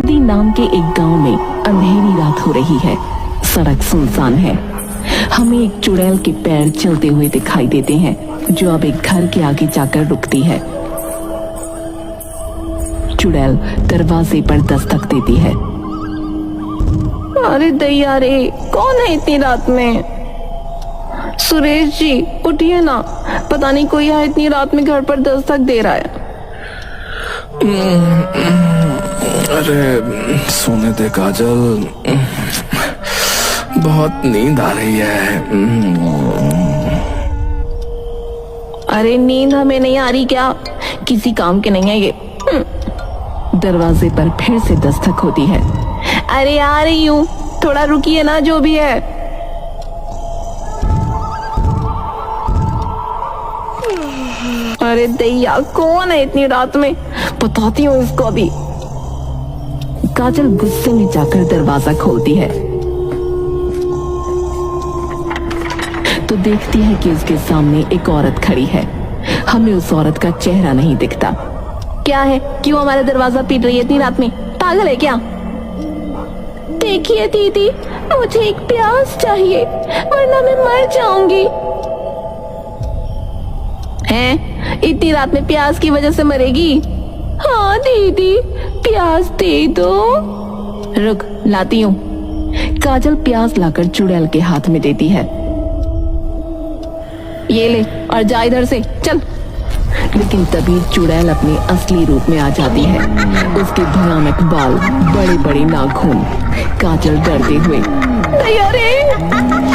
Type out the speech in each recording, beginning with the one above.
नदी नाम के एक गांव में अंधेरी रात हो रही है। सड़क सुनसान है। हमें एक चुड़ैल के पैर चलते हुए दिखाई देते हैं, जो अब एक घर के आगे जाकर रुकती है। चुड़ैल दरवाजे पर दस्तक देती है। अरे दैया रे, कौन है इतनी रात में? सुरेश जी उठिए ना, पता नहीं कोई है इतनी रात में घर पर दस्तक दे रहा है। अरे सोने दे काजल, बहुत नींद आ रही है। अरे नींद हमें नहीं आ रही क्या? किसी काम के नहीं है ये। दरवाजे पर फिर से दस्तक होती है। अरे आ रही हूँ, थोड़ा रुकिए ना, जो भी है। अरे दैया, कौन है इतनी रात में? बताती हूँ इसको अभी। काजल गुस्से में जाकर दरवाजा खोलती है तो देखती है कि उसके सामने एक औरत खड़ी है। हमें उस औरत का चेहरा नहीं दिखता। क्या है? क्यों हमारा दरवाजा पीट रही है इतनी रात में? पागल है क्या? देखिए दीदी, मुझे एक प्याज चाहिए, वरना मैं मर जाऊंगी। हैं? इतनी रात में प्याज की वजह से मरेगी? हाँ दीदी, प्याज दे दो। रुक, लाती हूँ। काजल प्याज लाकर चुड़ैल के हाथ में देती है। ये ले और जा इधर से, चल। लेकिन तभी चुड़ैल अपने असली रूप में आ जाती है। उसके भयानक बाल, बड़े बड़े नाखून। काजल डरते हुए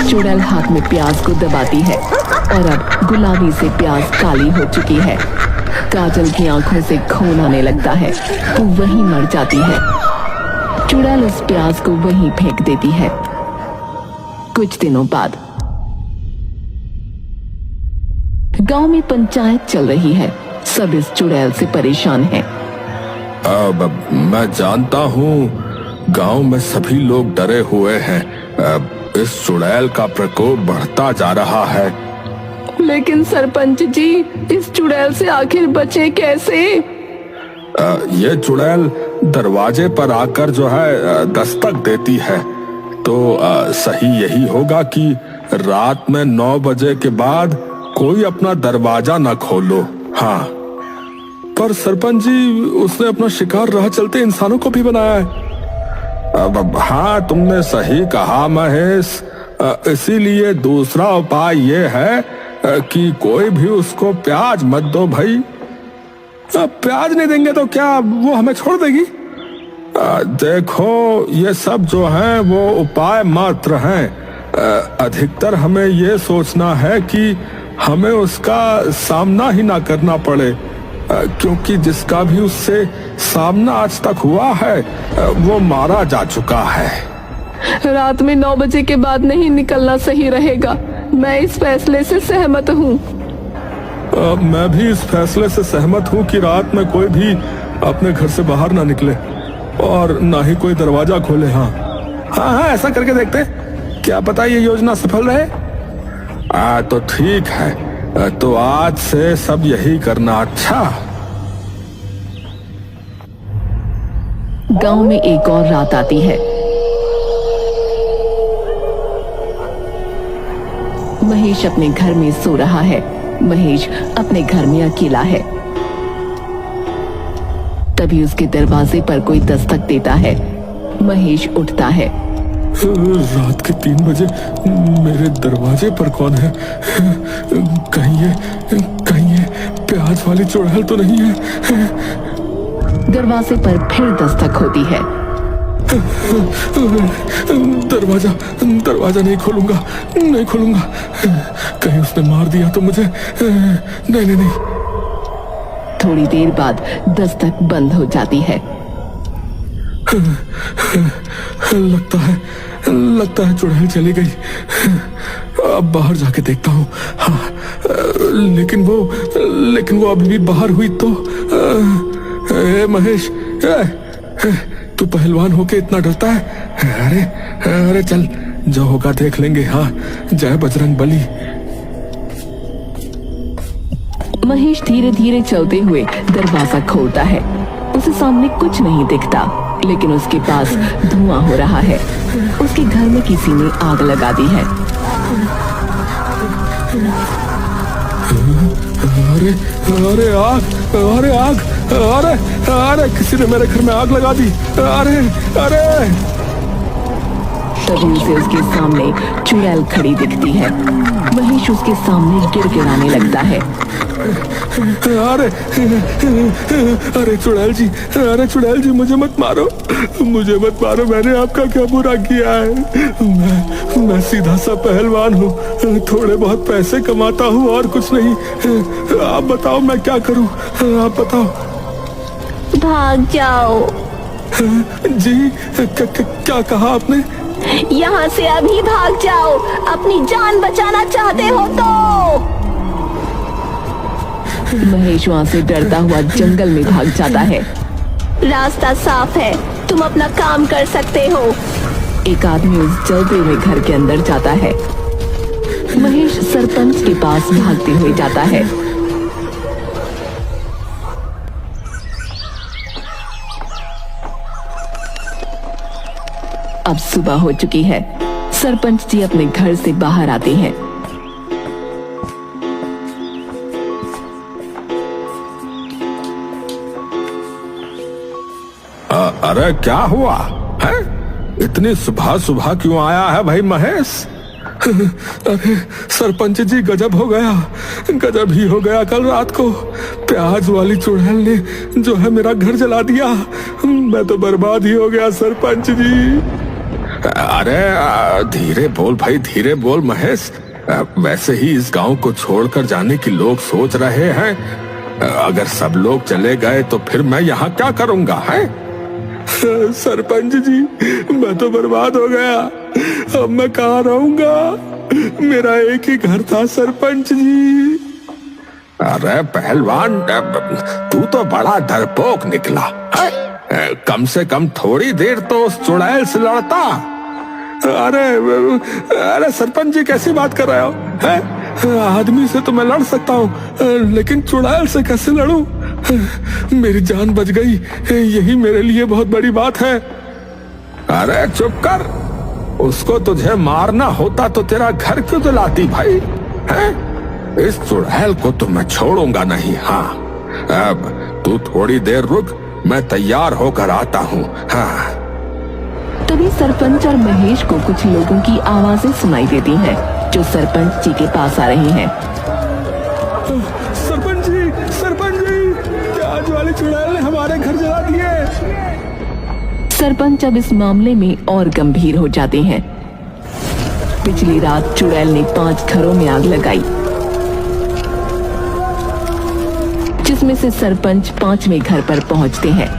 चुड़ैल हाथ में प्याज को दबाती है और अब गुलाबी से प्याज काली हो चुकी है। काजल की आंखों से खून आने लगता है। वो वहीं मर जाती है। चुड़ैल उस प्याज को वहीं फेंक देती है। कुछ दिनों बाद गांव में पंचायत चल रही है। सब इस चुड़ैल से परेशान हैं। अब मैं जानता हूँ गांव में सभी लोग डरे हुए हैं। अब इस चुड़ैल का प्रकोप बढ़ता जा रहा है। लेकिन सरपंच जी, इस चुड़ैल से आखिर बचे कैसे? ये चुड़ैल दरवाजे पर आकर जो है दस्तक देती है, तो सही यही होगा कि रात में 9 बजे के बाद कोई अपना दरवाजा ना खोलो। हाँ, पर सरपंच जी, उसने अपना शिकार राह चलते इंसानों को भी बनाया है। अब हाँ, तुमने सही कहा महेश। इसीलिए दूसरा उपाय ये है कि कोई भी उसको प्याज मत दो भाई। प्याज नहीं देंगे तो क्या वो हमें छोड़ देगी? देखो, ये सब जो है वो उपाय मात्र हैं। अधिकतर हमें ये सोचना है कि हमें उसका सामना ही ना करना पड़े, क्योंकि जिसका भी उससे सामना आज तक हुआ है वो मारा जा चुका है। रात में 9 बजे के बाद नहीं निकलना सही रहेगा। मैं इस फैसले से सहमत हूँ। मैं भी इस फैसले से सहमत हूँ कि रात में कोई भी अपने घर से बाहर ना निकले और ना ही कोई दरवाजा खोले। हाँ हाँ हाँ, ऐसा करके देखते, क्या पता ये योजना सफल रहे। तो ठीक है, तो आज से सब यही करना। अच्छा। गांव में एक और रात आती है। महेश अपने घर में सो रहा है। महेश अपने घर में अकेला है। तभी उसके दरवाजे पर कोई दस्तक देता है। महेश उठता है। रात के 3 बजे मेरे दरवाजे पर कौन है? कहीं ये प्याज वाली चुड़ैल तो नहीं है? दरवाजे पर फिर दस्तक होती है। दरवाजा नहीं खोलूंगा। कहीं उसने मार दिया तो मुझे। नहीं। थोड़ी देर बाद दस्तक बंद हो जाती है। लगता है चुड़ैल चली गई। अब बाहर जाके देखता हूँ। हाँ, लेकिन वो अभी भी बाहर हुई तो। महेश, तू पहलवान होके इतना डरता है? अरे चल, जो होगा देख लेंगे। हाँ, जय बजरंग बली। महेश धीरे धीरे चलते हुए दरवाजा खोलता है। उसे उसे सामने कुछ नहीं दिखता, लेकिन उसके पास धुआं हो रहा है। उसके घर में किसी ने आग लगा दी है। अरे अरे आग, अरे आग, अरे अरे किसी ने मेरे घर में आग लगा दी। अरे अरे तभी उसे उसके सामने चुड़ैल खड़ी दिखती है। महेश उसके सामने गिड़गिड़ाने लगता है। अरे अरे चुड़ैल जी, अरे चुड़ैल जी, मुझे मत मारो, मुझे मत मारो, मैंने आपका क्या बुरा किया है? मैं सीधा सा पहलवान हूँ, थोड़े बहुत पैसे कमाता हूँ और कुछ नहीं। आप बताओ मैं क्या करूँ, आप बताओ। भाग जाओ। जी क्या कहा आपने? यहाँ से अभी भाग जाओ, अपनी जान बचाना चाहते हो तो। महेश वहाँ से डरता हुआ जंगल में भाग जाता है। रास्ता साफ है, तुम अपना काम कर सकते हो। एक आदमी उस जलते हुए घर के अंदर जाता है। महेश सरपंच के पास भागते हुए जाता है। अब सुबह हो चुकी है। सरपंच जी अपने घर से बाहर आते हैं। अरे क्या हुआ है? इतनी सुबह सुबह क्यों आया है भाई महेश? अरे सरपंच जी, गजब हो गया, गजब ही हो गया। कल रात को प्याज वाली चुड़ैल ने जो है मेरा घर जला दिया। मैं तो बर्बाद ही हो गया सरपंच जी। अरे धीरे बोल भाई, धीरे बोल महेश। वैसे ही इस गांव को छोड़कर जाने की लोग सोच रहे हैं। अगर सब लोग चले गए तो फिर मैं यहाँ क्या करूँगा है? सरपंच जी, मैं तो बर्बाद हो गया, अब मैं कहाँ रहूंगा? मेरा एक ही घर था सरपंच जी। अरे पहलवान, तू तो बड़ा डरपोक निकला है? कम से कम थोड़ी देर तो उस चुड़ैल से लड़ता। अरे सरपंच जी, कैसी बात कर रहे हो? है आदमी से तो मैं लड़ सकता हूँ, लेकिन चुड़ैल से कैसे लड़ूं? मेरी जान बच गई, यही मेरे लिए बहुत बड़ी बात है। अरे चुप कर, उसको तुझे मारना होता तो तेरा घर क्यों जलाती भाई? हैं? इस चुड़ैल को तो मैं छोड़ूंगा नहीं। हाँ, अब तू थोड़ी देर रुक, मैं तैयार होकर आता हूँ। हाँ। तभी सरपंच और महेश को कुछ लोगों की आवाजें सुनाई देती हैं, जो सरपंच जी के पास आ रही हैं। सरपंच जी, सरपंच जी, प्याज वाली चुड़ैल ने हमारे घर जला दिए। सरपंच अब इस मामले में और गंभीर हो जाते हैं। पिछली रात चुड़ैल ने 5 घरों में आग लगाई, जिसमें से सरपंच 5वें घर पर पहुंचते हैं।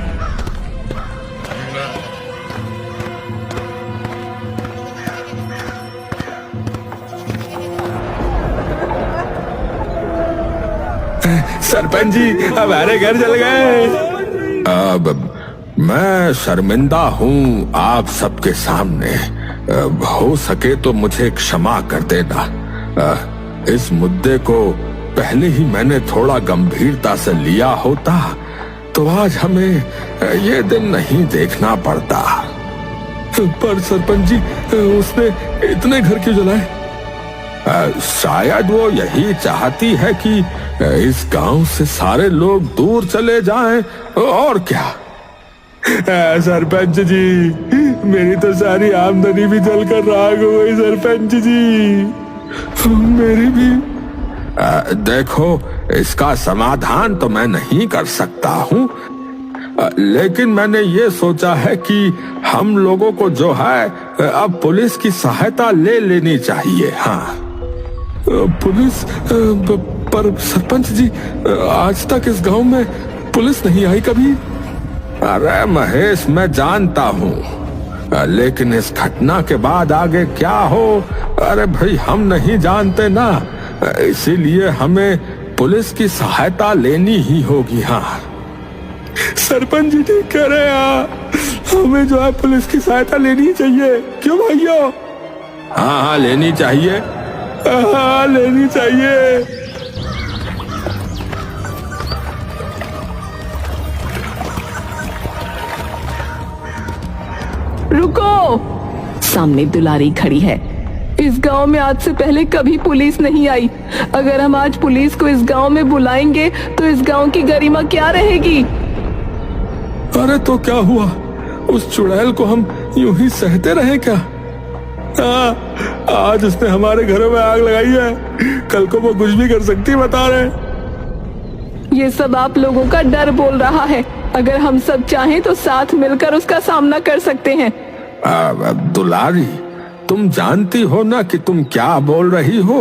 सरपंच जी, हमारे घर जल गए। अब मैं शर्मिंदा हूँ आप सबके सामने। हो सके तो मुझे क्षमा कर देना। इस मुद्दे को पहले ही मैंने थोड़ा गंभीरता से लिया होता तो आज हमें ये दिन नहीं देखना पड़ता। पर सरपंच जी, उसने इतने घर क्यों जलाए? शायद वो यही चाहती है कि इस गांव से सारे लोग दूर चले जाएं, और क्या। सरपंच जी, मेरी तो सारी आमदनी भी जलकर राख हो गई सरपंच जी। मेरी भी। देखो, इसका समाधान तो मैं नहीं कर सकता हूँ, लेकिन मैंने ये सोचा है कि हम लोगों को जो है अब पुलिस की सहायता ले लेनी चाहिए। हाँ। पुलिस? पर सरपंच जी, आज तक इस गांव में पुलिस नहीं आई कभी। अरे महेश, मैं जानता हूँ, लेकिन इस घटना के बाद आगे क्या हो, अरे भाई हम नहीं जानते ना, इसीलिए हमें पुलिस की सहायता लेनी ही होगी। हाँ सरपंच जी ठीक कह रहे हैं, हमें जो है पुलिस की सहायता लेनी चाहिए। क्यों भाइयों? हाँ लेनी चाहिए, हाँ लेनी चाहिए। रुको। सामने दुलारी खड़ी है। इस गांव में आज से पहले कभी पुलिस नहीं आई। अगर हम आज पुलिस को इस गांव में बुलाएंगे तो इस गांव की गरिमा क्या रहेगी? अरे तो क्या हुआ, उस चुड़ैल को हम यूं ही सहते रहे क्या? आज उसने हमारे घरों में आग लगाई है, कल को वो कुछ भी कर सकती, बता रहे। ये सब आप लोगों का डर बोल रहा है। अगर हम सब चाहें तो साथ मिलकर उसका सामना कर सकते हैं। दुलारी, तुम जानती हो ना कि तुम क्या बोल रही हो?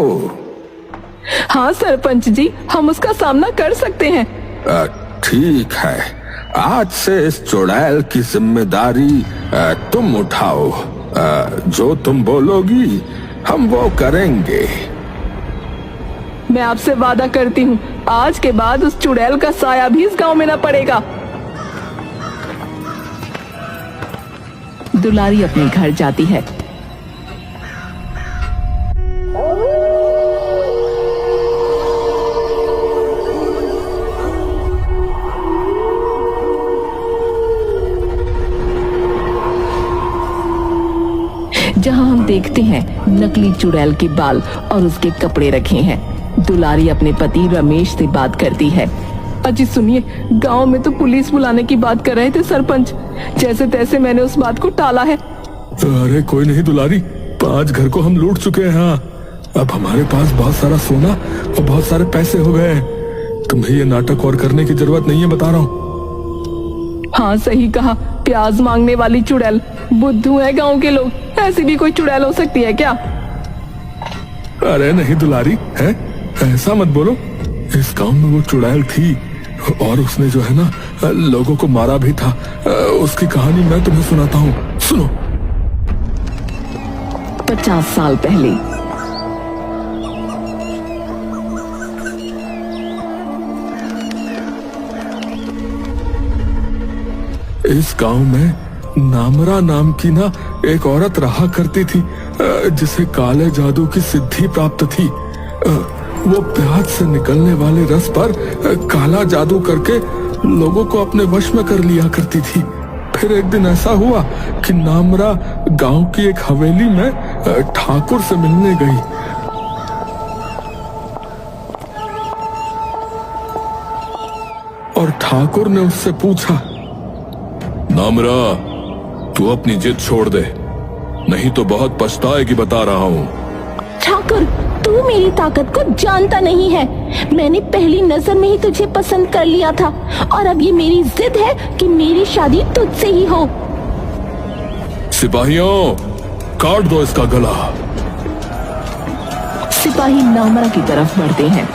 हाँ सरपंच जी, हम उसका सामना कर सकते हैं। ठीक है, आज से इस चुड़ैल की जिम्मेदारी तुम उठाओ। जो तुम बोलोगी हम वो करेंगे। मैं आपसे वादा करती हूँ, आज के बाद उस चुड़ैल का साया भी इस गांव में न पड़ेगा। दुलारी अपने घर जाती है। जहां हम देखते हैं नकली चुड़ैल के बाल और उसके कपड़े रखे हैं। दुलारी अपने पति रमेश से बात करती है। अजी सुनिए, गांव में तो पुलिस बुलाने की बात कर रहे थे सरपंच। जैसे तैसे मैंने उस बात को टाला है। अरे कोई नहीं दुलारी, 5 घर को हम लूट चुके हैं। हाँ, अब हमारे पास बहुत सारा सोना और बहुत सारे पैसे हो गए हैं। तुम्हें ये नाटक और करने की जरूरत नहीं है, बता रहा हूँ। हाँ सही कहा, प्याज मांगने वाली चुड़ैल। बुद्धू है गांव के लोग, ऐसी भी कोई चुड़ैल हो सकती है क्या? अरे नहीं दुलारी, है ऐसा मत बोलो। इस गांव में वो चुड़ैल थी और उसने जो है ना लोगों को मारा भी था। उसकी कहानी मैं तुम्हें सुनाता हूँ, सुनो। 50 साल पहले इस गांव में नामरा नाम की ना एक औरत रहा करती थी, जिसे काले जादू की सिद्धि प्राप्त थी। वो प्याज से निकलने वाले रस पर काला जादू करके लोगों को अपने वश में कर लिया करती थी। फिर एक दिन ऐसा हुआ कि नामरा गांव की एक हवेली में ठाकुर से मिलने गई। और ठाकुर ने उससे पूछा, नामरा, तू अपनी जिद छोड़ दे, नहीं तो बहुत पछताएगी, बता रहा हूँ। ठाकुर, तू मेरी ताकत को जानता नहीं है। मैंने पहली नजर में ही तुझे पसंद कर लिया था और अब ये मेरी जिद है कि मेरी शादी तुझसे ही हो। सिपाहियों, काट दो इसका गला। सिपाही नामरा की तरफ बढ़ते हैं।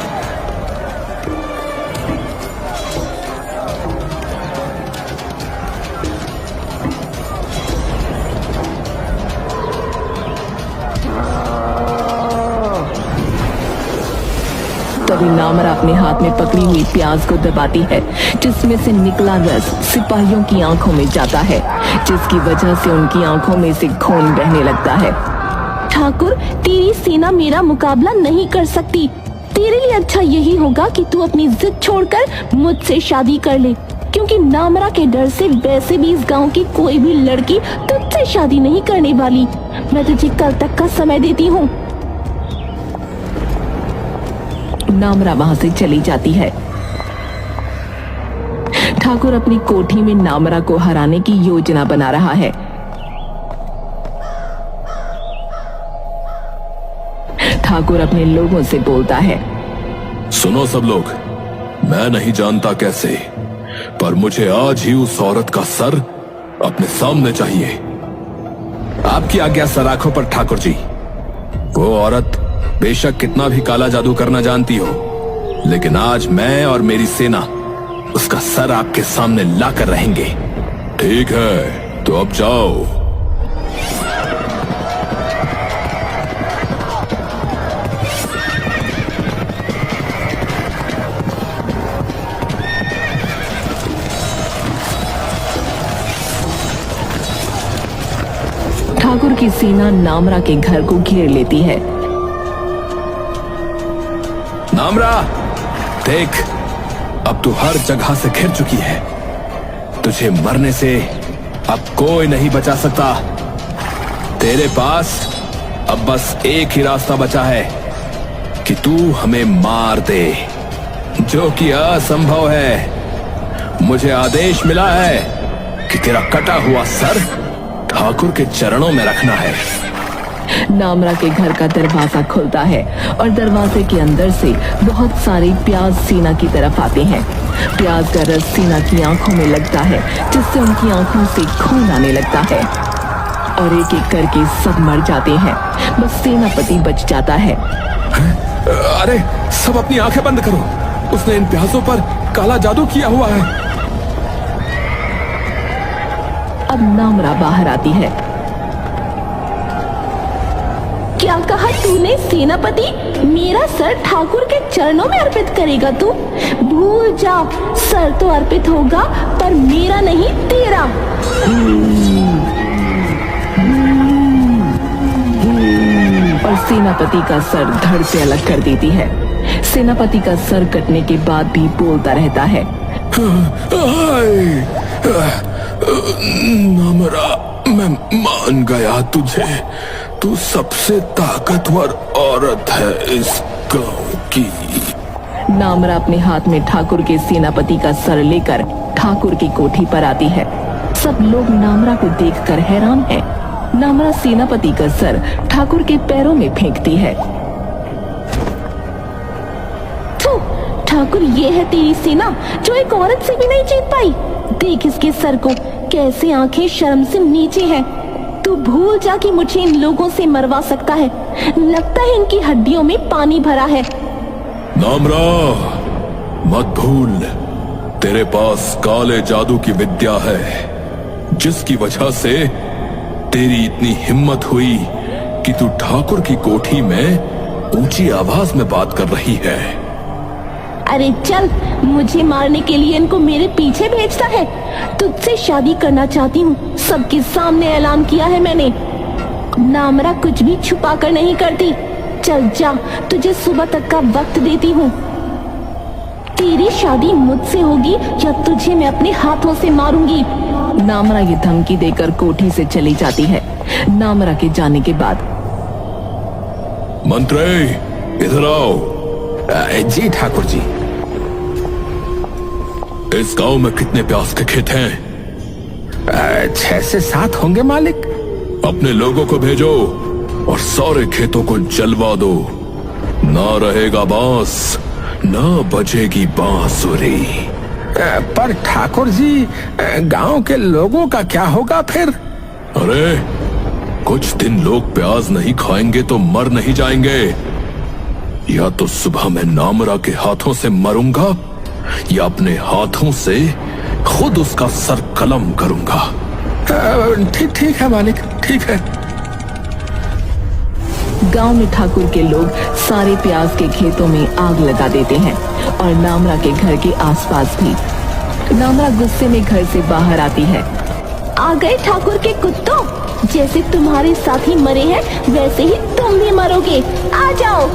तभी नामरा अपने हाथ में पकड़ी हुई प्याज को दबाती है, जिसमें से निकला रस सिपाहियों की आंखों में जाता है, जिसकी वजह से उनकी आंखों में से खून बहने लगता है। ठाकुर, तेरी सेना मेरा मुकाबला नहीं कर सकती। तेरे लिए अच्छा यही होगा कि तू अपनी जिद छोड़कर मुझसे शादी कर ले, क्योंकि नामरा के डर से वैसे भी इस गांव की कोई भी लड़की तुझसे शादी नहीं करने वाली। मैं तुझे कल तक का समय देती हूँ। नामरा वहां से चली जाती है। ठाकुर अपनी कोठी में नामरा को हराने की योजना बना रहा है। ठाकुर अपने लोगों से बोलता है, सुनो सब लोग, मैं नहीं जानता कैसे, पर मुझे आज ही उस औरत का सर अपने सामने चाहिए। आपकी आज्ञा सर आंखों पर ठाकुर जी। वो औरत बेशक कितना भी काला जादू करना जानती हो, लेकिन आज मैं और मेरी सेना उसका सर आपके सामने लाकर रहेंगे। ठीक है, तो अब जाओ। ठाकुर की सेना नामरा के घर को घेर लेती है। नामरा, देख, अब तू हर जगह से घिर चुकी है। तुझे मरने से अब कोई नहीं बचा सकता। तेरे पास अब बस एक ही रास्ता बचा है कि तू हमें मार दे, जो कि असंभव है। मुझे आदेश मिला है कि तेरा कटा हुआ सर ठाकुर के चरणों में रखना है। नामरा के घर का दरवाजा खुलता है और दरवाजे के अंदर से बहुत सारे प्याज सीना की तरफ आते हैं। प्याज का रस सीना की आंखों में लगता है, जिससे उनकी आंखों से खून आने लगता है और एक एक करके सब मर जाते हैं। बस सेनापति बच जाता है। अरे सब अपनी आंखें बंद करो, उसने इन प्याजों पर काला जादू किया हुआ है। अब नामरा बाहर आती है। क्या कहा तूने सेनापति? मेरा सर ठाकुर के चरणों में अर्पित करेगा तू? भूल जा, सर तो अर्पित होगा पर मेरा नहीं, तेरा। और सेनापति का सर धड़ से अलग कर देती है। सेनापति का सर कटने के बाद भी बोलता रहता है, नामरा, मैं मान गया तुझे। तू सबसे ताकतवर औरत है इस गांव की। नामरा अपने हाथ में ठाकुर के सेनापति का सर लेकर ठाकुर की कोठी पर आती है। सब लोग नामरा को देखकर हैरान हैं। नामरा सेनापति का सर ठाकुर के पैरों में फेंकती है। थू, ठाकुर, ये है तेरी सेना जो एक औरत से भी नहीं जीत पाई। देख इसके सर को, कैसे आंखें शर्म से नीचे हैं। तू भूल जा कि मुझे इन लोगों से मरवा सकता है। लगता है इनकी हड्डियों में पानी भरा है। नामरा, मत भूल, तेरे पास काले जादू की विद्या है, जिसकी वजह से तेरी इतनी हिम्मत हुई कि तू ठाकुर की कोठी में ऊंची आवाज में बात कर रही है। अरे चल, मुझे मारने के लिए इनको मेरे पीछे भेजता है। तुझसे शादी करना चाहती हूँ, सबके सामने ऐलान किया है मैंने। नामरा कुछ भी छुपा कर नहीं करती। चल जा, तुझे सुबह तक का वक्त देती हूँ। तेरी शादी मुझसे होगी या तुझे मैं अपने हाथों से मारूंगी। नामरा ये धमकी देकर कोठी से चली जाती है। नामरा के जाने के बाद, मंत्री, इधर आओ। जी ठाकुर जी। इस गांव में कितने प्याज के खेत हैं? 6 से 7 होंगे मालिक। अपने लोगों को भेजो और सारे खेतों को जलवा दो। ना रहेगा बांस, ना बजेगी बांसुरी। पर ठाकुर जी, गांव के लोगों का क्या होगा फिर? अरे कुछ दिन लोग प्याज नहीं खाएंगे तो मर नहीं जाएंगे। या तो सुबह मैं नामरा के हाथों से मरूंगा या अपने हाथों से खुद उसका सर कलम करूंगा। ठीक है मालिक, ठीक है। गांव में ठाकुर के लोग सारे प्याज के खेतों में आग लगा देते हैं और नामरा के घर के आसपास भी। नामरा गुस्से में घर से बाहर आती है। आ गए ठाकुर के कुत्तों, जैसे तुम्हारे साथी मरे हैं वैसे ही तुम भी मरोगे। आ जाओ।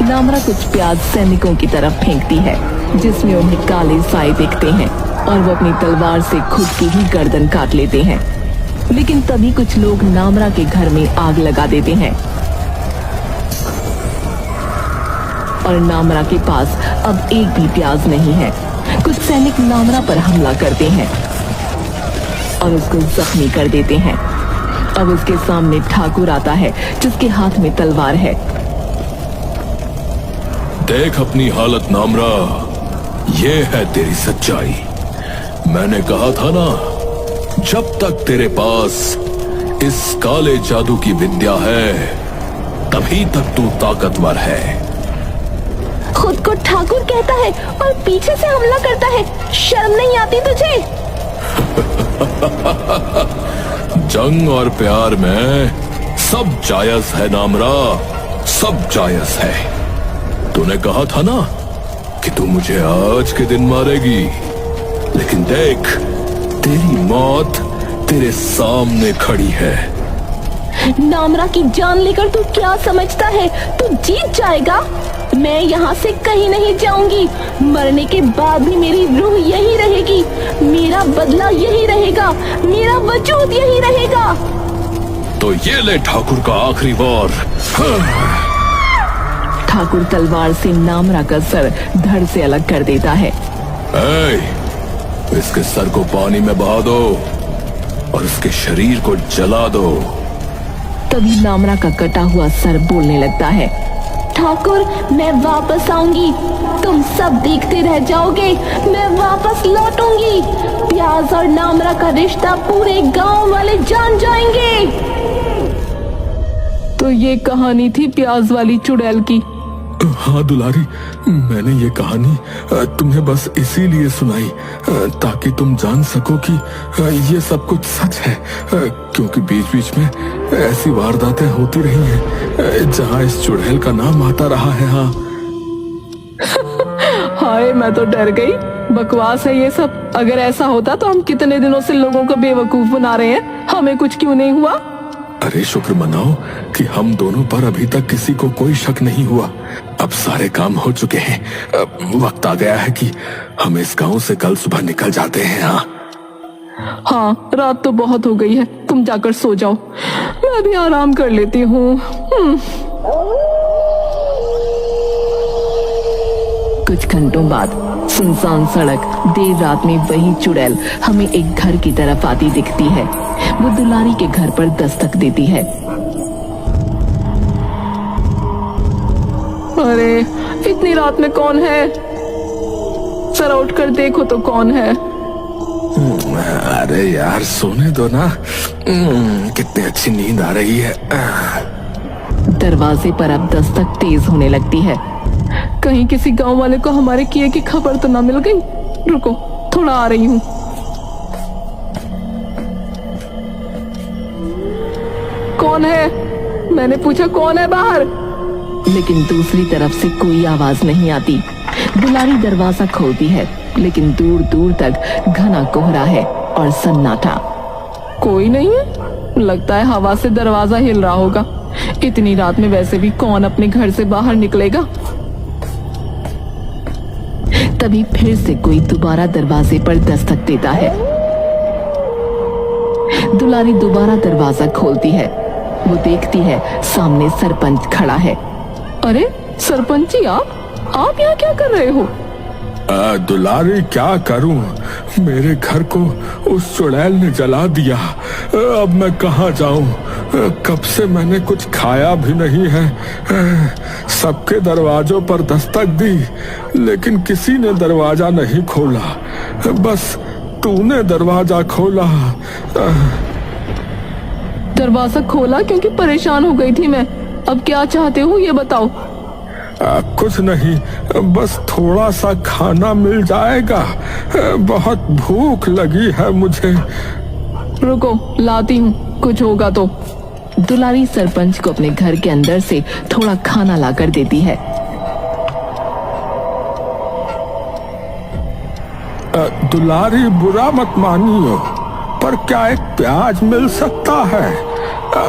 नामरा कुछ प्याज सैनिकों की तरफ फेंकती है, जिसमें उन्हें काले साए दिखते हैं और वो अपनी तलवार से खुद की ही गर्दन काट लेते हैं। लेकिन तभी कुछ लोग नामरा के घर में आग लगा देते हैं और नामरा के पास अब एक भी प्याज नहीं है। कुछ सैनिक नामरा पर हमला करते हैं और उसको जख्मी कर देते हैं। अब उसके सामने ठाकुर आता है, जिसके हाथ में तलवार है। देख अपनी हालत नामरा, ये है तेरी सच्चाई। मैंने कहा था ना, जब तक तेरे पास इस काले जादू की विद्या है तभी तक तू ताकतवर है। खुद को ठाकुर कहता है और पीछे से हमला करता है। शर्म नहीं आती तुझे? जंग और प्यार में सब जायज है नामरा, सब जायज है। तूने कहा था ना कि तू मुझे आज के दिन मारेगी, लेकिन देख, तेरी मौत तेरे सामने खड़ी है। नामरा की जान लेकर तू क्या समझता है? तू जीत जाएगा। मैं यहाँ से कहीं नहीं जाऊंगी। मरने के बाद भी मेरी रूह यही रहेगी, मेरा बदला यही रहेगा, मेरा वजूद यही रहेगा। तो ये ले ठाकुर का आखिरी वार। ठाकुर तलवार से नामरा का सर धड़ से अलग कर देता है। इसके सर को पानी में बहा दो और उसके शरीर को जला दो। तभी नामरा का कटा हुआ सर बोलने लगता है। ठाकुर, मैं वापस आऊंगी, तुम सब देखते रह जाओगे, मैं वापस लौटूंगी। प्याज और नामरा का रिश्ता पूरे गांव वाले जान जाएंगे। तो ये कहानी थी प्याज वाली चुड़ैल की। हाँ दुलारी, मैंने ये कहानी तुम्हें बस इसीलिए सुनाई ताकि तुम जान सको कि ये सब कुछ सच है, क्योंकि बीच बीच में ऐसी वारदातें होती रही हैं जहाँ इस चुड़ैल का नाम आता रहा है। हाँ हाय, मैं तो डर गई। बकवास है ये सब। अगर ऐसा होता तो हम कितने दिनों से लोगों को बेवकूफ बना रहे हैं, हमें कुछ क्यों नहीं हुआ? अरे शुक्र मनाओ कि हम दोनों पर अभी तक किसी को कोई शक नहीं हुआ। अब सारे काम हो चुके हैं। अब वक्त आ गया है कि हम इस गांव से कल सुबह निकल जाते हैं। हाँ, रात तो बहुत हो गई है, तुम जाकर सो जाओ, मैं भी आराम कर लेती हूँ। कुछ घंटों बाद सुनसान सड़क, देर रात में वही चुड़ैल हमें एक घर की तरफ आती दिखती है। वो दुलारी के घर पर दस्तक देती है। अरे इतनी रात में कौन है? जरा उठकर देखो तो कौन है। अरे यार सोने दो ना, कितनी अच्छी नींद आ रही है। दरवाजे पर अब दस्तक तेज होने लगती है। कहीं किसी गांव वाले को हमारे किए की खबर तो ना मिल गई। रुको, थोड़ा आ रही हूँ। कौन है? मैंने पूछा कौन है बाहर? लेकिन दूसरी तरफ से कोई आवाज नहीं आती। दुलारी दरवाजा खोलती है, लेकिन दूर दूर तक घना कोहरा है और सन्नाटा। कोई नहीं है। लगता है हवा से दरवाजा हिल रहा होगा। इतनी रात में वैसे भी कौन अपने घर से बाहर निकलेगा। तभी फिर से कोई दोबारा दरवाजे पर दस्तक देता है। दुलारी दोबारा दरवाजा खोलती है। वो देखती है सामने सरपंच खड़ा है। अरे सरपंच जी, आप यहाँ क्या कर रहे हो? दुलारी, क्या करूं? मेरे घर को उस चुड़ैल ने जला दिया। अब मैं कहाँ जाऊं? कब से मैंने कुछ खाया भी नहीं है। सबके दरवाजों पर दस्तक दी, लेकिन किसी ने दरवाजा नहीं खोला। बस तूने दरवाजा खोला। दरवाजा खोला क्योंकि परेशान हो गई थी मैं। अब क्या चाहते हो ये बताओ। कुछ नहीं, बस थोड़ा सा खाना मिल जाएगा। बहुत भूख लगी है मुझे। रुको, लाती हूँ, कुछ होगा तो। दुलारी सरपंच को अपने घर के अंदर से थोड़ा खाना लाकर देती है। दुलारी, बुरा मत मानियो, पर क्या एक प्याज मिल सकता है?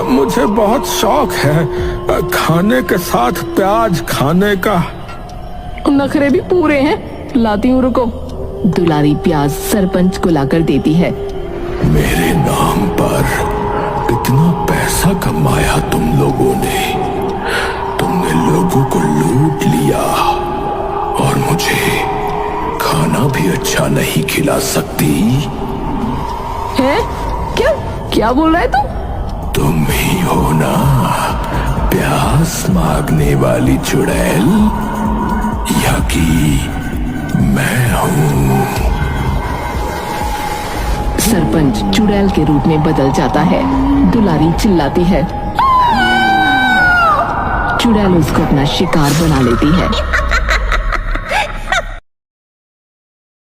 मुझे बहुत शौक है खाने के साथ प्याज खाने का। नखरे भी पूरे हैं, लाती हूँ, रुको। दुलारी प्याज सरपंच को लाकर देती है। मेरे नाम पर इतना पैसा कमाया तुम लोगों ने, तुमने लोगों को लूट लिया और मुझे खाना भी अच्छा नहीं खिला सकती है? क्या बोल रहा है तू? तुम ही हो ना प्यास मांगने वाली चुड़ैल, या कि मैं हूँ? सरपंच चुड़ैल के रूप में बदल जाता है। दुलारी चिल्लाती है। चुड़ैल उसको अपना शिकार बना लेती है।